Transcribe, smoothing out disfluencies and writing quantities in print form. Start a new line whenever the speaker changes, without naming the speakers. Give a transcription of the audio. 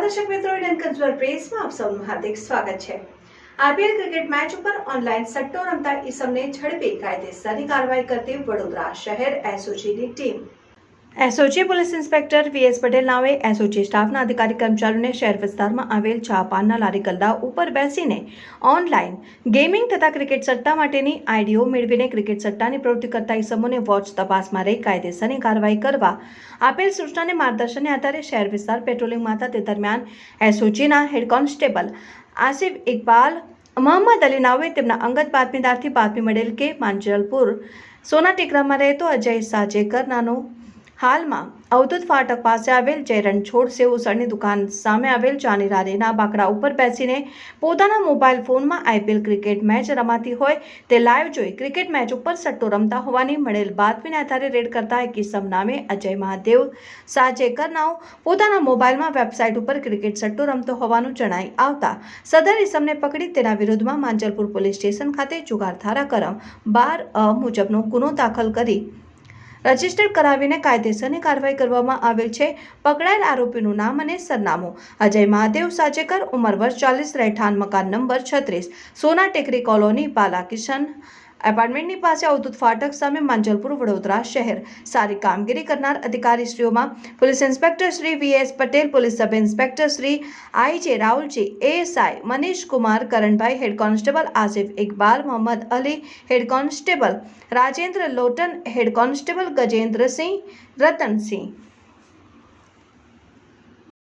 નમસ્કાર દર્શક મિત્રો, ઇન્ડિયન કન્ઝ્યુમર પ્રેસમાં આપ સૌનું હાર્દિક સ્વાગત છે। આઈપીએલ ક્રિકેટ મેચ ઉપર ઓનલાઈન સટ્ટો રમતા ઈસમને ઝડપી કાયદેસરની કાર્યવાહી કરતી વડોદરા શહેર એસઓજીની ટીમ। SOG police inspector VS Patel નાવે એસઓજી સ્ટાફના અધિકારી કર્મચારીઓને શહેર વિસ્તારમાં આવેલ ચા પાનના લારી ગલ્લા ઉપર બેસીને ઓનલાઈન ગેમિંગ તથા ક્રિકેટ સટ્ટા માટેની આઈડીઓ મેળવીને ક્રિકેટ સટ્ટાની પ્રવૃત્તિ કરતા ઈસમોને વોચ તપાસમાં રહી કાયદેસરની કાર્યવાહી કરવા આપેલ સૂચનાને માર્ગદર્શનને આધારે શહેર વિસ્તાર પેટ્રોલિંગમાં હતા। તે દરમિયાન એસઓજીના હેડ કોન્સ્ટેબલ આસિફ ઇકબાલ મોહમ્મદ અલી નાવે તેમના અંગત બાતમીદારથી બાતમી મળેલ કે માંજલપુર સોના ટેકરામાં રહેતો અજય સાજેકર નાનો હાલમાં અવધૂત ફાટક પાસે આવેલ જય રણછોડ સેવ ઉસળની દુકાન સામે આવેલ ચાની રારીના બાકડા ઉપર બેસીને પોતાના મોબાઈલ ફોનમાં આઈપીએલ ક્રિકેટ મેચ રમાતી હોય તે લાઈવ જોઈ ક્રિકેટ મેચ ઉપર સટ્ટો રમતા હોવાની મળેલ બાતમીના આધારે રેડ કરતા એક ઈસમ નામે અજય મહાદેવ સાજેકર નાવ પોતાના મોબાઈલમાં વેબસાઇટ ઉપર ક્રિકેટ સટ્ટો રમતો હોવાનું જણાઈ આવતા સદર ઈસમને પકડી તેના વિરુદ્ધમાં માંજલપુર પોલીસ સ્ટેશન ખાતે જુગાર ધારા કલમ 12A મુજબનો ગુનો દાખલ કરી રજીસ્ટર કરાવીને કાયદેસરની કાર્યવાહી કરવામાં આવેલ છે। પકડાયેલ આરોપીનું નામ અને સરનામું અજય મહાદેવ સાજેકર, ઉંમર વર્ષ 40, રહેઠાણ મકાન નંબર 36, સોના ટેકરી કોલોની, બાલાકિશન એપાર્ટમેન્ટની પાસે, અવધૂત ફાટક સામે, માંજલપુર, વડોદરા શહેર। સારી કામગીરી કરનાર અધિકારીશ્રીઓમાં police inspector Shri VS Patel, police sub inspector Shri IJ Rahulji, ASI Manish Kumar Karanbhai, head constable Asif Iqbal, Mohammad Ali, head constable Rajendra Lotan, head constable Gajendrasinh, Ratansinh.